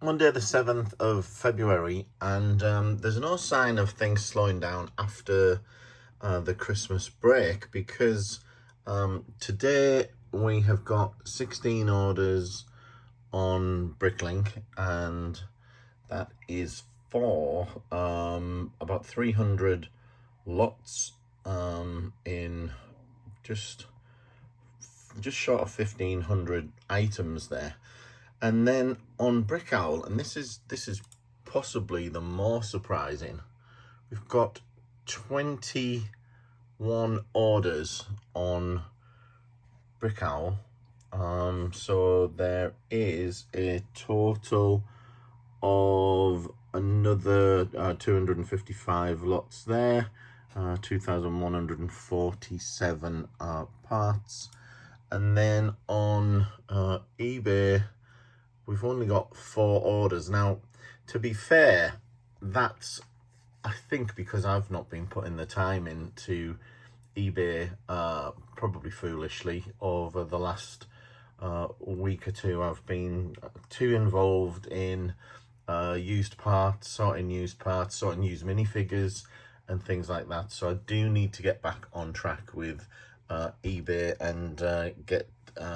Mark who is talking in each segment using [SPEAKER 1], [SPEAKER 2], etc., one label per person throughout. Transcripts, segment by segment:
[SPEAKER 1] Monday the 7th of February, and there's no sign of things slowing down after the Christmas break, because today we have got 16 orders on Bricklink, and that is for about 300 lots in just short of 1,500 items there. And then on Brickowl, and this is possibly the more surprising, we've got 21 orders on Brickowl. So there is a total of another 255 lots there, 2,147 parts. And then on eBay, we've only got 4 orders. Now, to be fair, that's, I think, because I've not been putting the time into eBay, probably foolishly, over the last week or two. I've been too involved in used parts, sorting used minifigures and things like that. So I do need to get back on track with eBay and get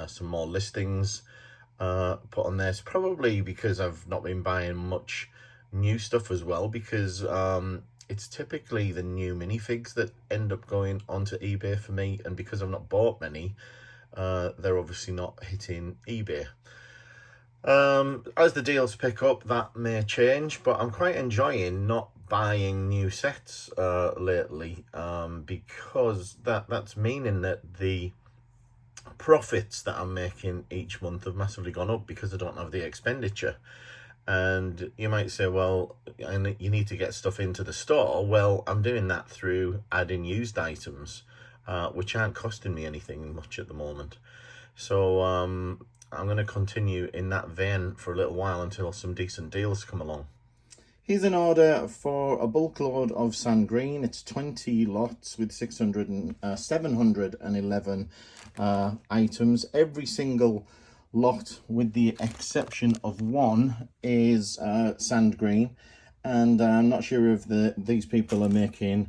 [SPEAKER 1] some more listings put on there. It's probably because I've not been buying much new stuff as well, because it's typically the new minifigs that end up going onto eBay for me, and because I've not bought many, they're obviously not hitting eBay. As the deals pick up, that may change, but I'm quite enjoying not buying new sets lately, because that's meaning that the profits that I'm making each month have massively gone up, because I don't have the expenditure. And you might say, well, you need to get stuff into the store. Well, I'm doing that through adding used items, which aren't costing me anything much at the moment. So I'm going to continue in that vein for a little while until some decent deals come along.
[SPEAKER 2] Here's an order for a bulk load of sand green. It's 20 lots with 711 items. Every single lot, with the exception of one, is sand green. And I'm not sure if these people are making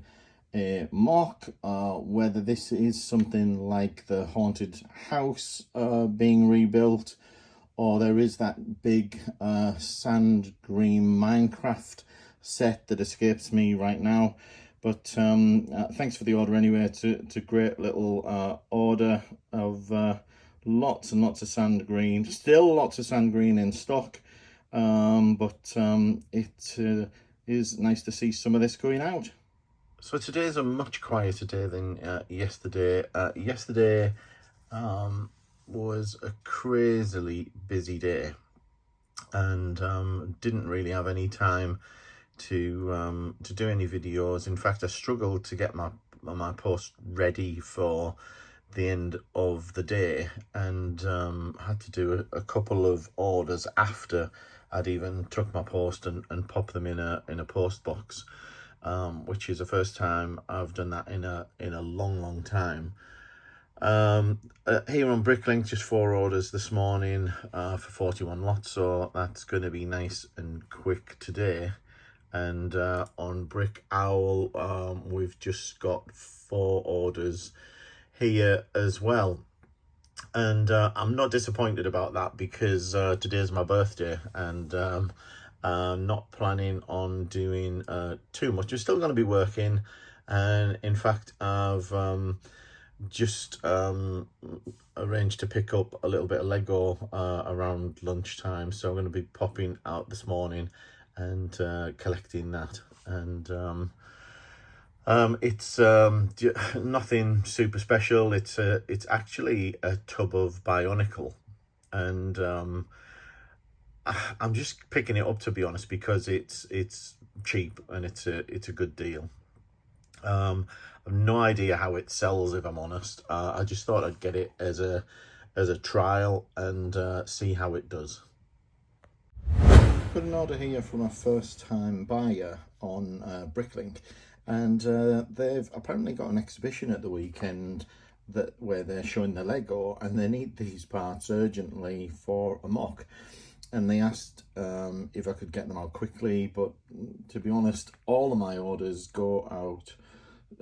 [SPEAKER 2] a mock, whether this is something like the haunted house being rebuilt, or there is that big sand green Minecraft set that escapes me right now. But thanks for the order anyway. It's a great little order of lots and lots of sand green. Still lots of sand green in stock, but it is nice to see some of this going out.
[SPEAKER 1] So today's a much quieter day than yesterday. Yesterday was a crazily busy day, and didn't really have any time to do any videos. In fact, I struggled to get my post ready for the end of the day, and had to do a couple of orders after I'd even took my post and popped them in a post box, which is the first time I've done that in a long time. Here on Bricklink, just 4 orders this morning for 41 lots, so that's going to be nice and quick today. And on Brickowl, we've just got 4 orders here as well, and I'm not disappointed about that, because today's my birthday, and I'm not planning on doing too much. I'm still going to be working, and in fact I've just arranged to pick up a little bit of Lego around lunchtime, so I'm going to be popping out this morning and collecting that. And it's nothing super special. It's actually a tub of Bionicle, and I'm just picking it up, to be honest, because it's cheap and it's a good deal. I've no idea how it sells, if I'm honest. I just thought I'd get it as a trial and see how it does.
[SPEAKER 2] Got an order here from a first-time buyer on Bricklink, and they've apparently got an exhibition at the weekend where they're showing the Lego, and they need these parts urgently for a mock. and they asked if I could get them out quickly, but to be honest, all of my orders go out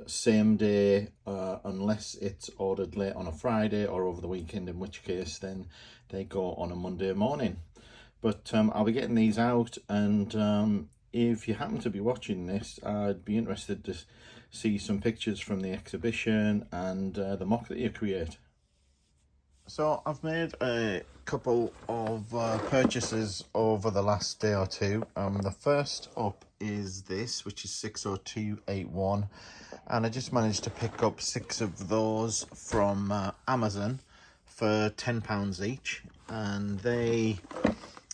[SPEAKER 2] same day, unless it's ordered late on a Friday or over the weekend, in which case then they go on a Monday morning. But I'll be getting these out, and if you happen to be watching this, I'd be interested to see some pictures from the exhibition and the mock that you create.
[SPEAKER 1] So I've made a couple of purchases over the last day or two. The first up is this, which is 60281, and I just managed to pick up 6 of those from Amazon for £10 each, and they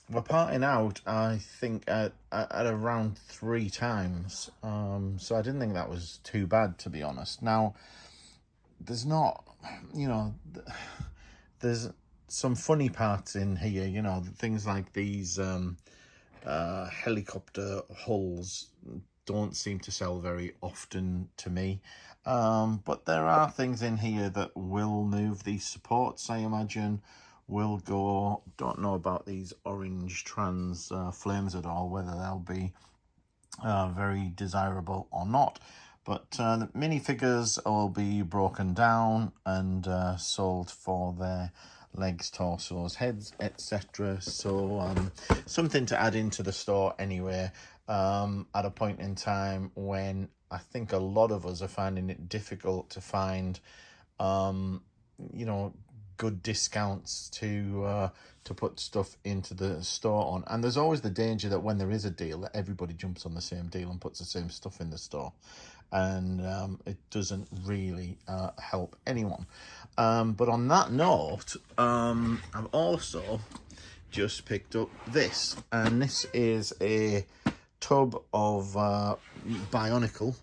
[SPEAKER 1] were parting out, I think, at around 3 times. So I didn't think that was too bad, to be honest. Now, there's not, you know, there's some funny parts in here, you know, things like these helicopter hulls don't seem to sell very often to me. But there are things in here that will move. These supports, I imagine, will go. Don't know about these orange trans flames at all, whether they'll be very desirable or not. But the minifigures will be broken down and sold for their legs, torsos, heads, etc. So something to add into the store anyway, at a point in time when I think a lot of us are finding it difficult to find, you know, good discounts to put stuff into the store on. And there's always the danger that when there is a deal, that everybody jumps on the same deal and puts the same stuff in the store, and it doesn't really help anyone. But on that note, I've also just picked up this, and this is a tub of Bionicle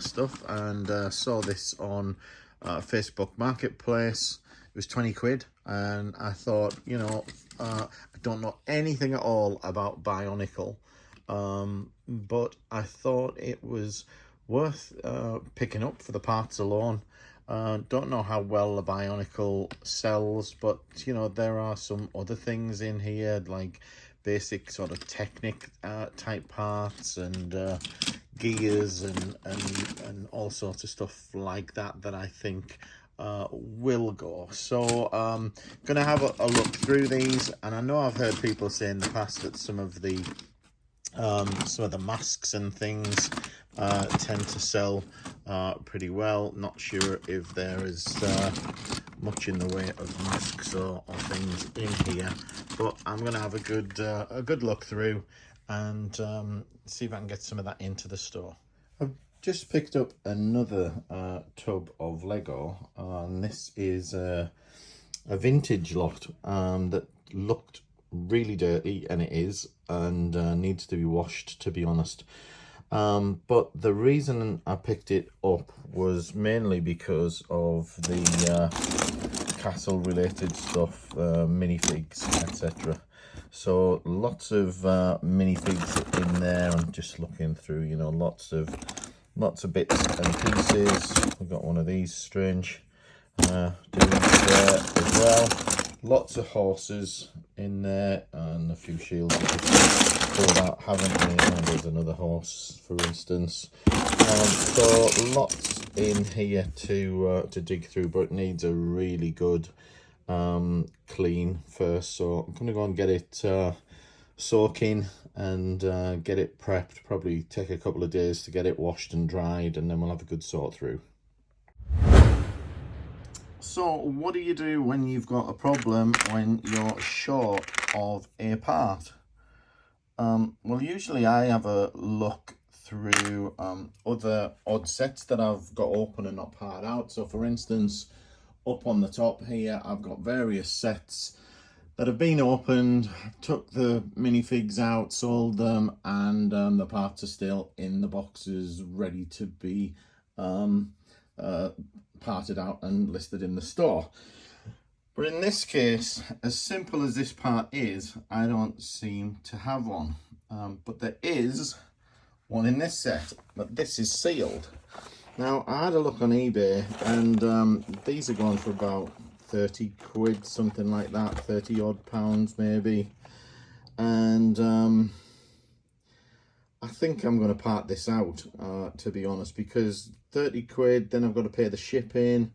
[SPEAKER 1] stuff, and saw this on Facebook Marketplace. It was 20 quid, and I thought, you know, I don't know anything at all about Bionicle, but I thought it was worth picking up for the parts alone. Don't know how well the Bionicle sells, but you know, there are some other things in here, like basic sort of Technic type parts and gears and all sorts of stuff like that that I think will go. So gonna have a look through these, and I know I've heard people say in the past that some of the masks and things tend to sell pretty well. Not sure if there is much in the way of masks or things in here, but I'm gonna have a good look through and see if I can get some of that into the store. I've just picked up another tub of Lego, and this is a vintage lot that looked really dirty, and it is, and needs to be washed, to be honest. But the reason I picked it up was mainly because of the castle related stuff, minifigs, etc. So lots of minifigs in there. I'm just looking through, you know, lots of bits and pieces. We've got one of these strange dudes there as well. Lots of horses in there, and a few shields pulled out, haven't we? And there's another horse, for instance. So lots in here to dig through, but it needs a really good clean first. So I'm gonna go and get it soaking and get it prepped. Probably take a couple of days to get it washed and dried, and then we'll have a good sort through. So what do you do when you've got a problem, when you're short of a part? Well, usually I have a look through other odd sets that I've got open and not part out. So for instance, up on the top here, I've got various sets that have been opened, took the minifigs out, sold them, and the parts are still in the boxes ready to be parted out and listed in the store. But in this case, as simple as this part is, I don't seem to have one. But there is one in this set, but this is sealed. Now, I had a look on eBay, and these are going for about 30 quid, something like that, 30 odd pounds maybe.
[SPEAKER 2] and I think I'm going to part this out, to be honest, because 30 quid, then I've got to pay the shipping,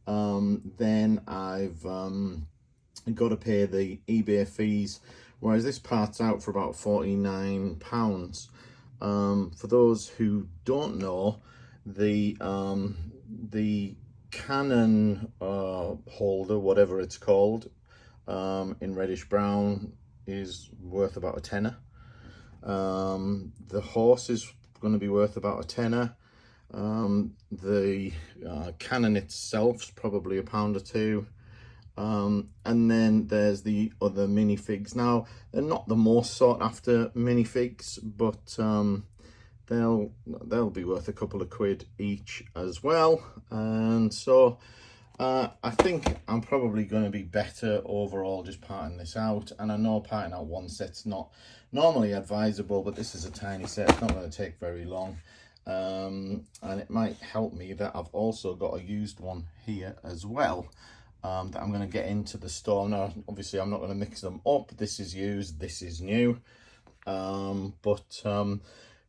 [SPEAKER 2] then I've got to pay the eBay fees, whereas this parts out for about £49. For those who don't know, the Canon holder, whatever it's called, in reddish brown, is worth about a tenner. The horse is going to be worth about a tenner. The Canon itself's probably £1 or £2. And then there's the other minifigs. Now, they're not the most sought after minifigs, but they'll be worth a couple of quid each as well. And so I think I'm probably going to be better overall just parting this out. And I know parting out one set's not normally advisable, but this is a tiny set. It's not going to take very long. And it might help me that I've also got a used one here as well, that I'm going to get into the store. Now, obviously, I'm not going to mix them up. This is used, this is new. But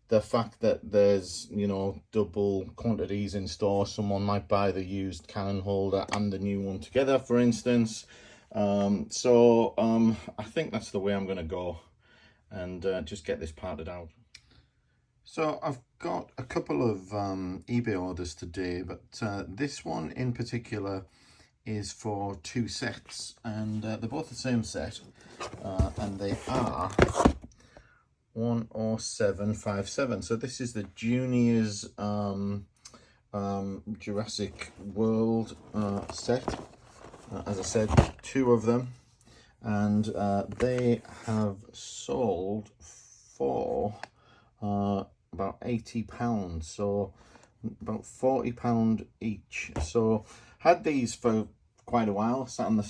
[SPEAKER 2] the fact that there's, you know, double quantities in store, someone might buy the used Canon holder and the new one together, for instance. So I think that's the way I'm going to go, and just get this parted out. So I've got a couple of eBay orders today, but this one in particular is for 2 sets, and they're both the same set, and they are 10757. So this is the Juniors Jurassic World set. As I said, 2 of them, and they have sold for about £80, so about £40 each. So had these for quite a while, sat on the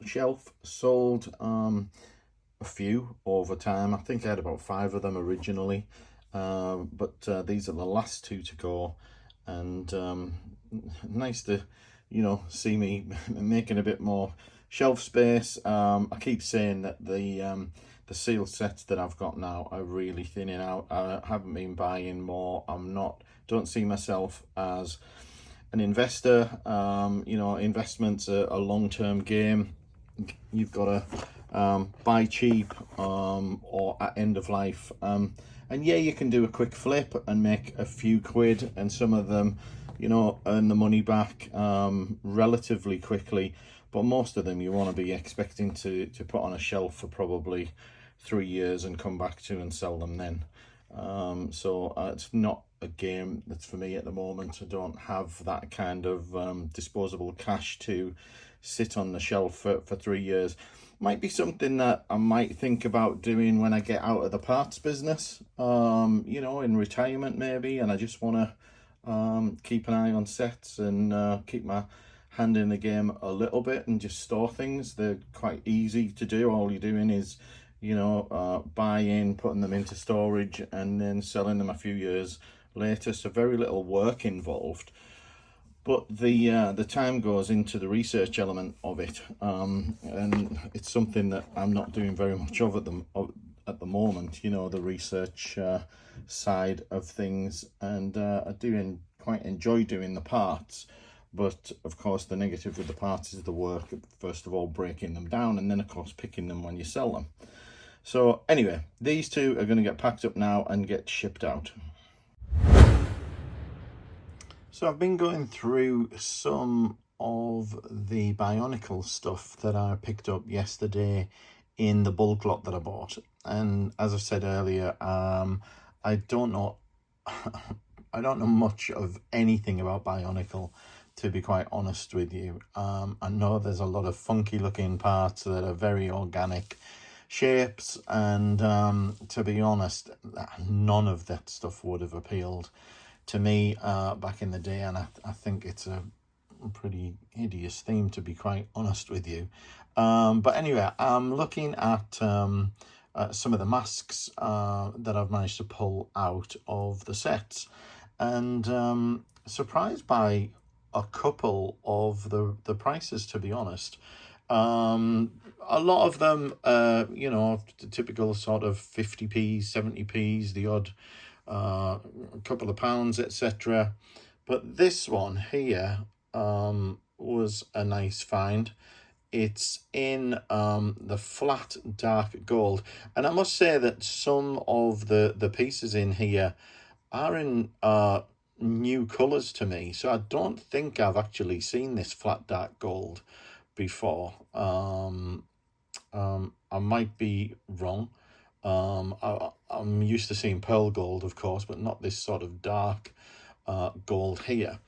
[SPEAKER 2] shelf, sold a few over time. I think I had about 5 of them originally, but these are the last 2 to go, and nice to, you know, see me making a bit more shelf space. I keep saying that the sealed sets that I've got now are really thinning out. I haven't been buying more. Don't see myself as an investor. You know, investments are a long-term game. You've got to buy cheap or at end of life. And yeah, you can do a quick flip and make a few quid, and some of them, you know, earn the money back relatively quickly. But most of them you want to be expecting to put on a shelf for probably 3 years and come back to and sell them then. So it's not a game that's for me at the moment. I don't have that kind of disposable cash to sit on the shelf for 3 years. Might be something that I might think about doing when I get out of the parts business, you know, in retirement maybe, and I just want to keep an eye on sets and keep my hand in the game a little bit and just store things. They're quite easy to do. All you're doing is, you know, buying, putting them into storage, and then selling them a few years later. So very little work involved, but the time goes into the research element of it, and it's something that I'm not doing very much of at the moment. You know, the research side of things, and I do quite enjoy doing the parts. But of course, the negative with the parts is the work, first of all, breaking them down, and then of course picking them when you sell them. So anyway, these 2 are going to get packed up now and get shipped out. So I've been going through some of the Bionicle stuff that I picked up yesterday in the bulk lot that I bought. And as I said earlier, I don't know much of anything about Bionicle, to be quite honest with you. I know there's a lot of funky looking parts that are very organic shapes, and to be honest, none of that stuff would have appealed to me back in the day, and I think it's a pretty hideous theme, to be quite honest with you. But anyway, I'm looking at some of the masks that I've managed to pull out of the sets, and surprised by a couple of the prices, to be honest.
[SPEAKER 1] A lot of them, you know, the typical sort of 50p's, 70p's, the odd couple of pounds, etc. But this one here was a nice find. It's in the flat dark gold, and I must say that some of the pieces in here are in new colors to me, so I don't think I've actually seen this flat dark gold before. I might be wrong. I'm used to seeing pearl gold, of course, but not this sort of dark gold here.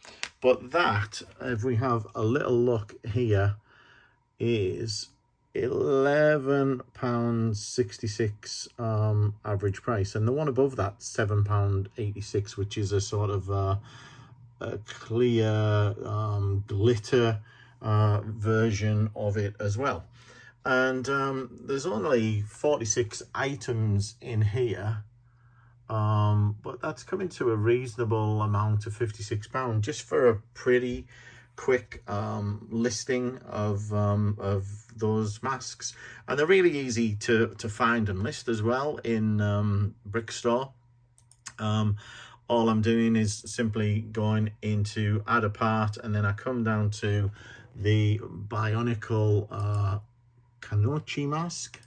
[SPEAKER 1] But that, if we have a little look here, is £11.66 average price, and the one above that £7.86, which is a sort of a clear glitter version of it as well. And there's only 46 items in here, but that's coming to a reasonable amount of £56 just for a pretty quick listing of those masks. And they're really easy to find and list as well in Brick Store. All I'm doing is simply going into add a part, and then I come down to the Bionicle Kanochi mask.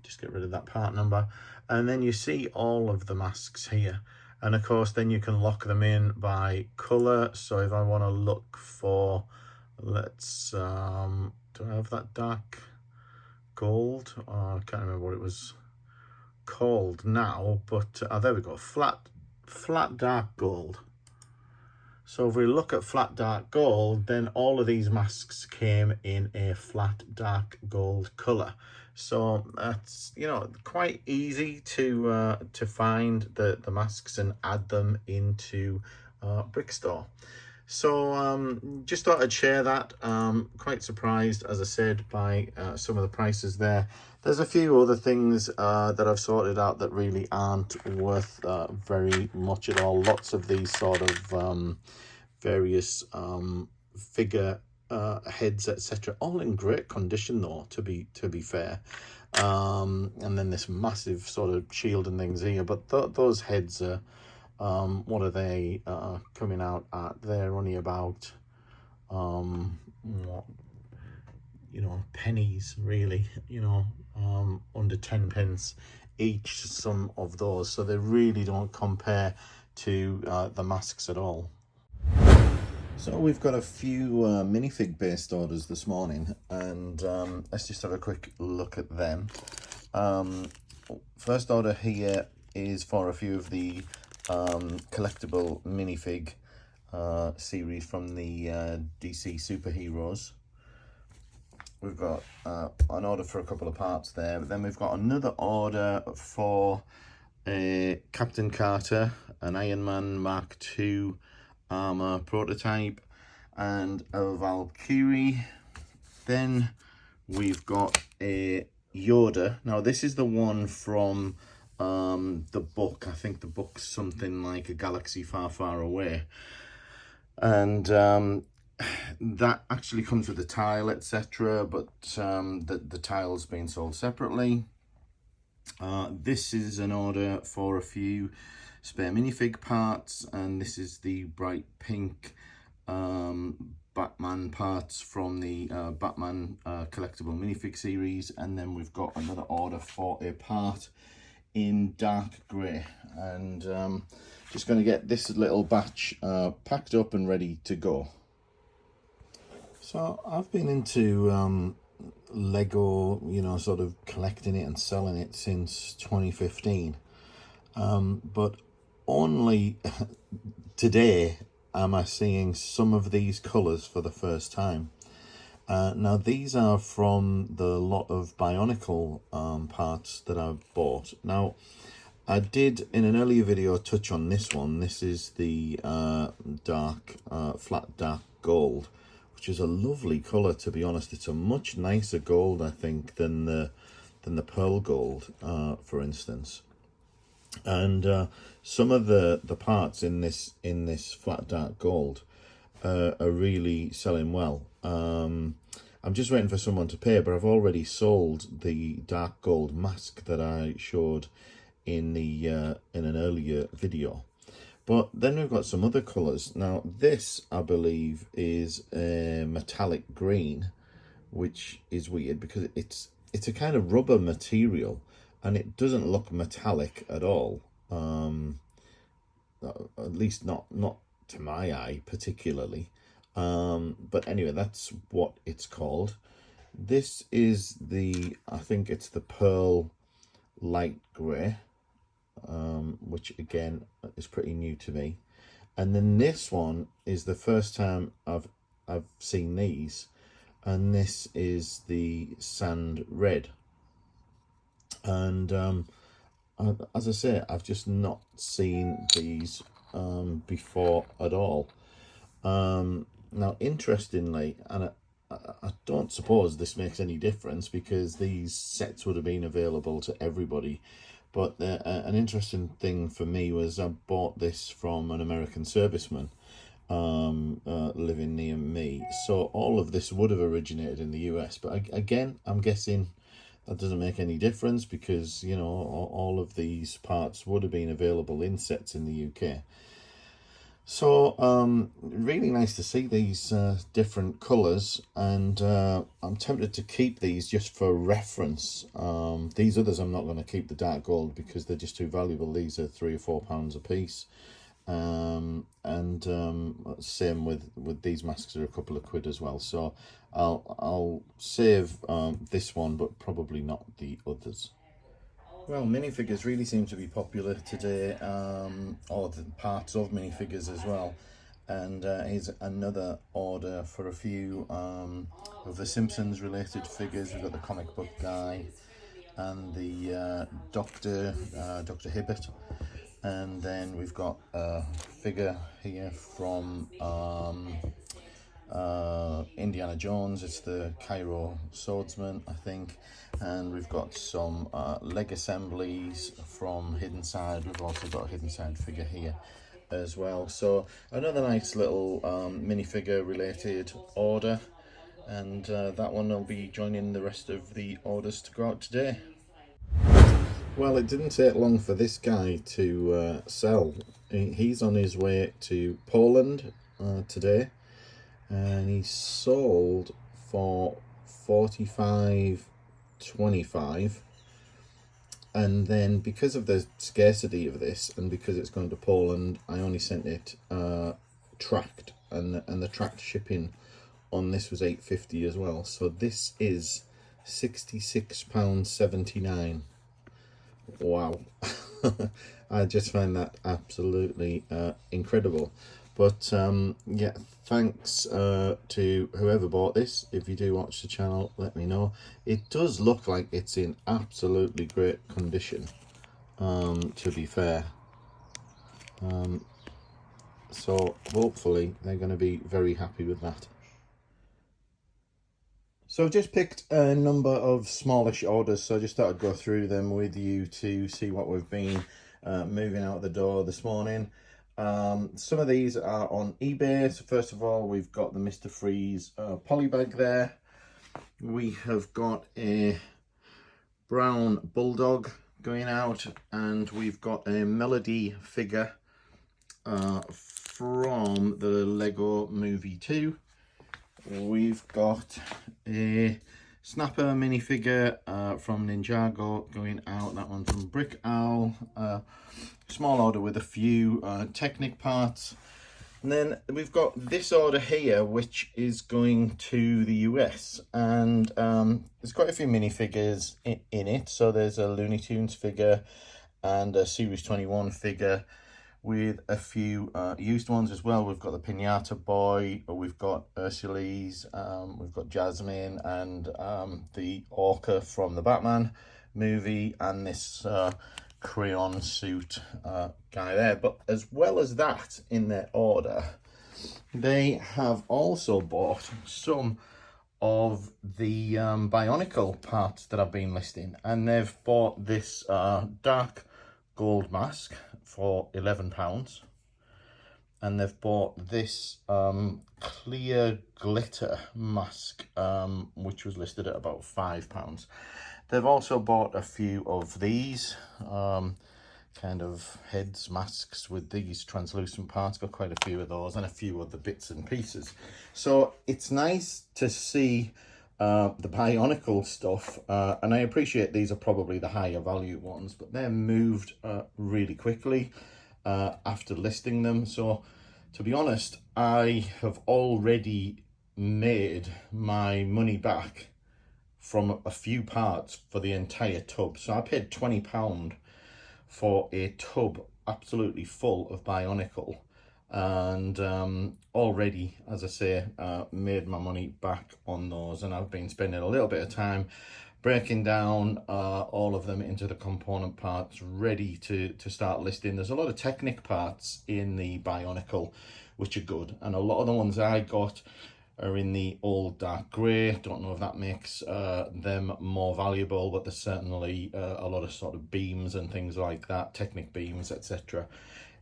[SPEAKER 1] Just get rid of that part number, and then you see all of the masks here. And of course, then you can lock them in by color. So if I want to look for, let's, do I have that dark gold? I can't remember what it was called now, but there we go, flat dark gold. So if we look at flat dark gold, then all of these masks came in a flat dark gold color. So that's, you know, quite easy to find the masks and add them into Brick Store. So just thought I'd share that. Quite surprised, as I said, by some of the prices there. There's a few other things that I've sorted out that really aren't worth very much at all. Lots of these sort of various figure heads, etc., all in great condition though, to be fair. And then this massive sort of shield and things here, but those heads are what are they coming out at? They're only about what, you know, pennies really, you know, under 10 pence each, some of those, so they really don't compare to the masks at all. So we've got a few minifig based orders this morning, and let's just have a quick look at them. First order here is for a few of the collectible minifig series from the DC superheroes. We've got an order for a couple of parts there, but then we've got another order for a Captain Carter, an Iron Man Mark II armor prototype, and a Valkyrie. Then we've got a Yoda. Now this is the one from the book. I think the book's something like A Galaxy Far, Far Away, and that actually comes with a tile, etc., but the tile's being sold separately. This is an order for a few spare minifig parts, and this is the bright pink Batman parts from the Batman collectible minifig series. And then we've got another order for a part in dark grey, and just going to get this little batch packed up and ready to go. So I've been into Lego, you know, sort of collecting it and selling it since 2015, but only today am I seeing some of these colours for the first time. Now these are from the lot of Bionicle parts that I've bought. Now I did in an earlier video touch on this one. This is the flat dark gold, which is a lovely colour, to be honest. It's a much nicer gold, I think, than the pearl gold, for instance. And some of the parts in this flat dark gold are really selling well.
[SPEAKER 2] I'm just waiting for someone to pay, but I've already sold the dark gold mask that I showed in the in an earlier video. But then we've got some other colours. Now this, I believe, is a metallic green, which is weird because it's a kind of rubber material and it doesn't look metallic at all. At least not to my eye particularly. But anyway, that's what it's called. This is the, I think it's the pearl light grey, which again is pretty new to me. And then this one is the first time I've seen these, and this is the sand red. And as I say, I've just not seen these before at all. Now, interestingly, and I don't suppose this makes any difference because these sets would have been available to everybody, but an interesting thing for me was I bought this from an American serviceman living near me. So all of this would have originated in the US, but again, I'm guessing that doesn't make any difference because, you know, all of these parts would have been available in sets in the UK. So really nice to see these different colours, and I'm tempted to keep these just for reference. These others I'm not going to keep, the dark gold, because they're just too valuable. These are £3 or £4 a piece. Same with these masks, are a couple of quid as well. So I'll save this one, but probably not the others. Well, minifigures really seem to be popular today, or the parts of minifigures as well. And here's another order for a few of the Simpsons related figures. We've got the comic book guy and the Dr. Hibbert. And then we've got a figure here from Indiana Jones. It's the Cairo swordsman, I think. And we've got some leg assemblies from Hidden Side. We've also got a Hidden Side figure here as well. So another nice little minifigure related order, and that one will be joining the rest of the orders to go out today. Well, it didn't take long for this guy to sell. He's on his way to Poland today, and he sold for $45.25. And then because of the scarcity of this, and because it's going to Poland, I only sent it tracked, and the tracked shipping on this was $8.50 as well. So this is £66.79. Wow. I just find that absolutely incredible. But yeah, thanks to whoever bought this. If you do watch the channel, let me know. It does look like it's in absolutely great condition, to be fair. So hopefully they're going to be very happy with that. So I've just picked a number of smallish orders, so I just thought I'd go through them with you to see what we've been moving out the door this morning. Some of these are on eBay. So first of all, we've got the Mr. Freeze polybag there. We have got a brown bulldog going out, and we've got a Melody figure from the Lego Movie 2. We've got a Snapper minifigure from Ninjago going out. That one's from Brick Owl. Small order with a few Technic parts. And then we've got this order here, which is going to the US. And there's quite a few minifigures in it. So there's a Looney Tunes figure and a Series 21 figure, with a few used ones as well. We've got the Pinata Boy, we've got Ursules, we've got Jasmine, and the Orca from the Batman movie, and this crayon suit guy there. But as well as that, in their order, they have also bought some of the Bionicle parts that I've been listing, and they've bought this dark gold mask for £11, and they've bought this clear glitter mask, which was listed at about £5. They've also bought a few of these kind of heads, masks with these translucent parts. Got quite a few of those and a few other bits and pieces. So it's nice to see the Bionicle stuff, and I appreciate these are probably the higher value ones, but they're moved really quickly after listing them. So to be honest, I have already made my money back from a few parts for the entire tub. So I paid £20 for a tub absolutely full of Bionicle, and already, as I say, made my money back on those, and I've been spending a little bit of time breaking down all of them into the component parts, ready to start listing. There's a lot of Technic parts in the Bionicle which are good, and a lot of the ones I got are in the old dark grey. Don't know if that makes them more valuable, but there's certainly a lot of sort of beams and things like that, Technic beams, etc.,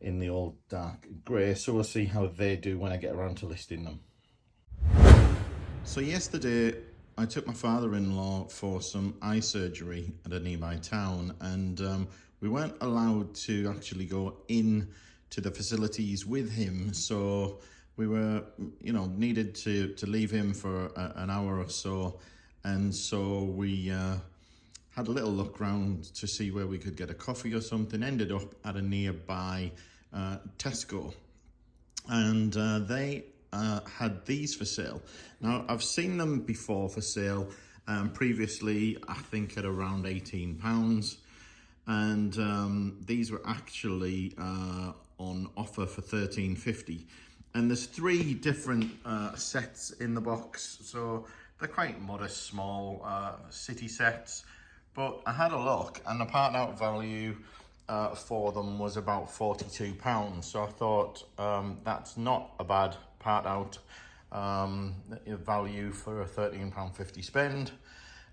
[SPEAKER 2] in the old dark grey. So we'll see how they do when I get around to listing them. So yesterday I took my father-in-law for some eye surgery at a nearby town, and we weren't allowed to actually go in to the facilities with him, so we were, needed to leave him for an hour or so, and so we had a little look around to see where we could get a coffee or something. Ended up at a nearby Tesco, and they had these for sale. Now, I've seen them before for sale previously, I think at around £18, and these were actually on offer for £13.50. And there's 3 different sets in the box, so they're quite modest, small city sets. But I had a look, and the part out value for them was about £42. So I thought that's not a bad part out value for a £13.50 spend.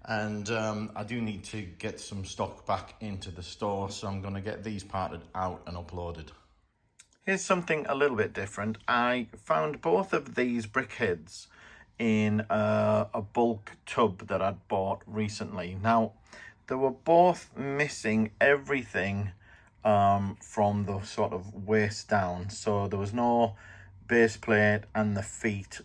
[SPEAKER 2] And I do need to get some stock back into the store, so I'm going to get these parted out and uploaded. Here's something a little bit different. I found both of these brickheads in a bulk tub that I'd bought recently. Now, they were both missing everything from the sort of waist down. So there was no base plate, and the feet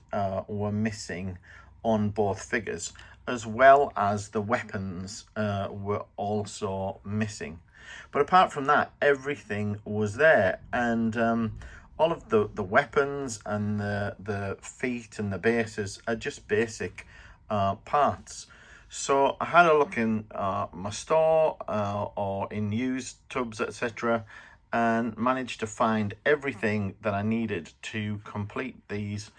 [SPEAKER 2] were missing on both figures, as well as the weapons were also missing. But apart from that, everything was there, and all of the weapons and the feet and the bases are just basic parts. So I had a look in my store or in used tubs, etc., and managed to find everything that I needed to complete these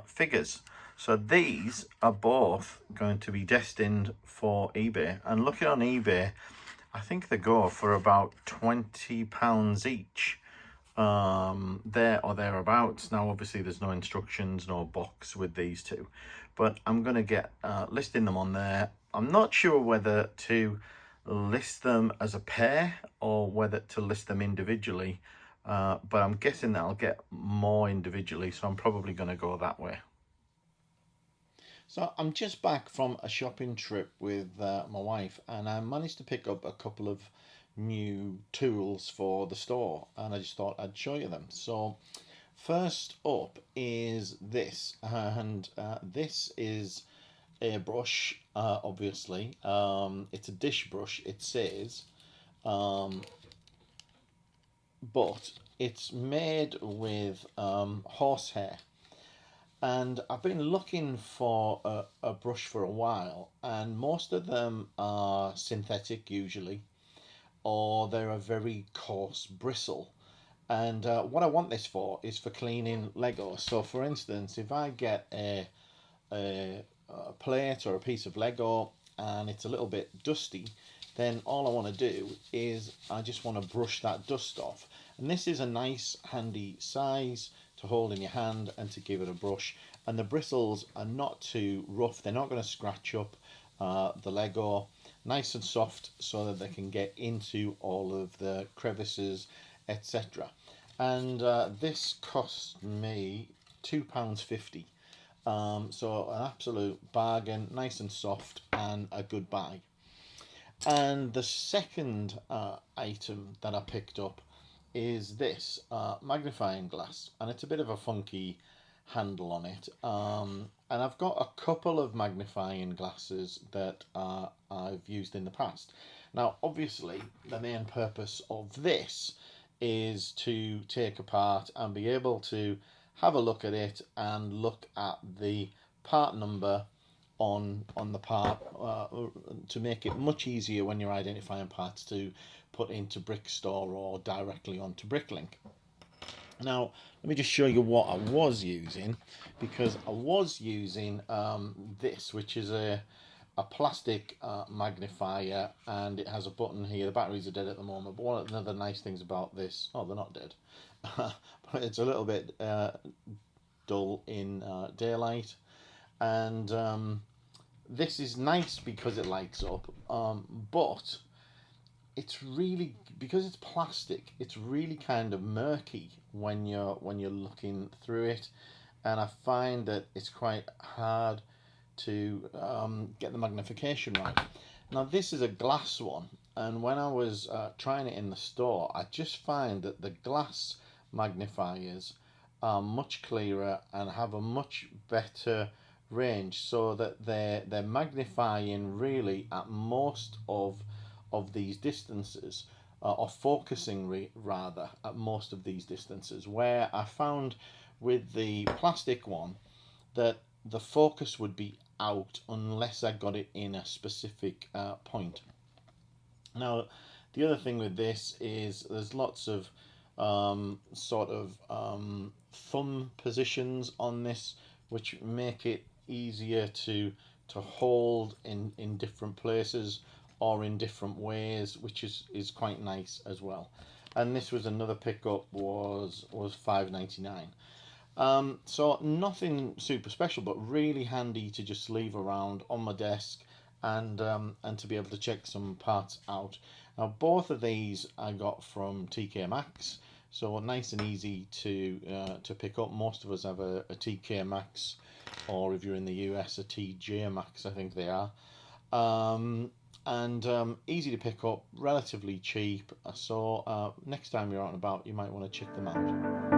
[SPEAKER 2] figures. So these are both going to be destined for eBay, and looking on eBay, I think they go for about £20 each, there or thereabouts. Now, obviously, there's no instructions, no box with these two, but I'm going to get listing them on there. I'm not sure whether to list them as a pair or whether to list them individually, but I'm guessing that I'll get more individually, so I'm probably going to go that way. So I'm just back from a shopping trip with my wife, and I managed to pick up a couple of new tools for the store, and I just thought I'd show you them. So first up is this, and this is a brush, obviously. It's a dish brush, it says, but it's made with horsehair. And I've been looking for a brush for a while, and most of them are synthetic usually, or they're a very coarse bristle. And what I want this for is for cleaning Lego. So for instance, if I get a plate or a piece of Lego and it's a little bit dusty, then all I want to do is I just want to brush that dust off. And this is a nice handy size to hold in your hand and to give it a brush. And the bristles are not too rough, they're not going to scratch up the Lego. Nice and soft so that they can get into all of the crevices, etc.
[SPEAKER 1] and this cost me £2.50. So an absolute bargain, nice and soft, and a good buy. And the second item that I picked up is this magnifying glass, and it's a bit of a funky handle on it. And I've got a couple of magnifying glasses that I've used in the past. Now, obviously, the main purpose of this is to take apart and be able to have a look at it and look at the part number on the part to make it much easier when you're identifying parts to put into Brickstore or directly onto Bricklink. Now, let me just show you what I was using, because I was using this, which is a plastic magnifier, and it has a button here. The batteries are dead at the moment, but one of the other nice things about this, oh, they're not dead, but it's a little bit dull in daylight, and this is nice because it lights up, but it's really, because it's plastic, it's really kind of murky when you're looking through it, and I find that it's quite hard to get the magnification right. Now, this is a glass one, and when I was trying it in the store, I just find that the glass magnifiers are much clearer and have a much better range, so that they're magnifying really at most of these distances, or focusing rather at most of these distances, where I found with the plastic one that the focus would be out unless I got it in a specific point. Now, the other thing with this is there's lots of thumb positions on this, which make it easier to hold in different places or in different ways, which is quite nice as well. And this was another pickup, was £5.99. So nothing super special, but really handy to just leave around on my desk, and to be able to check some parts out. Now, both of these I got from TK Maxx, so nice and easy to pick up. Most of us have a TK Maxx, or if you're in the US, a TJ Maxx, I think they are. And easy to pick up, relatively cheap. So next time you're out and about, you might want to check them out.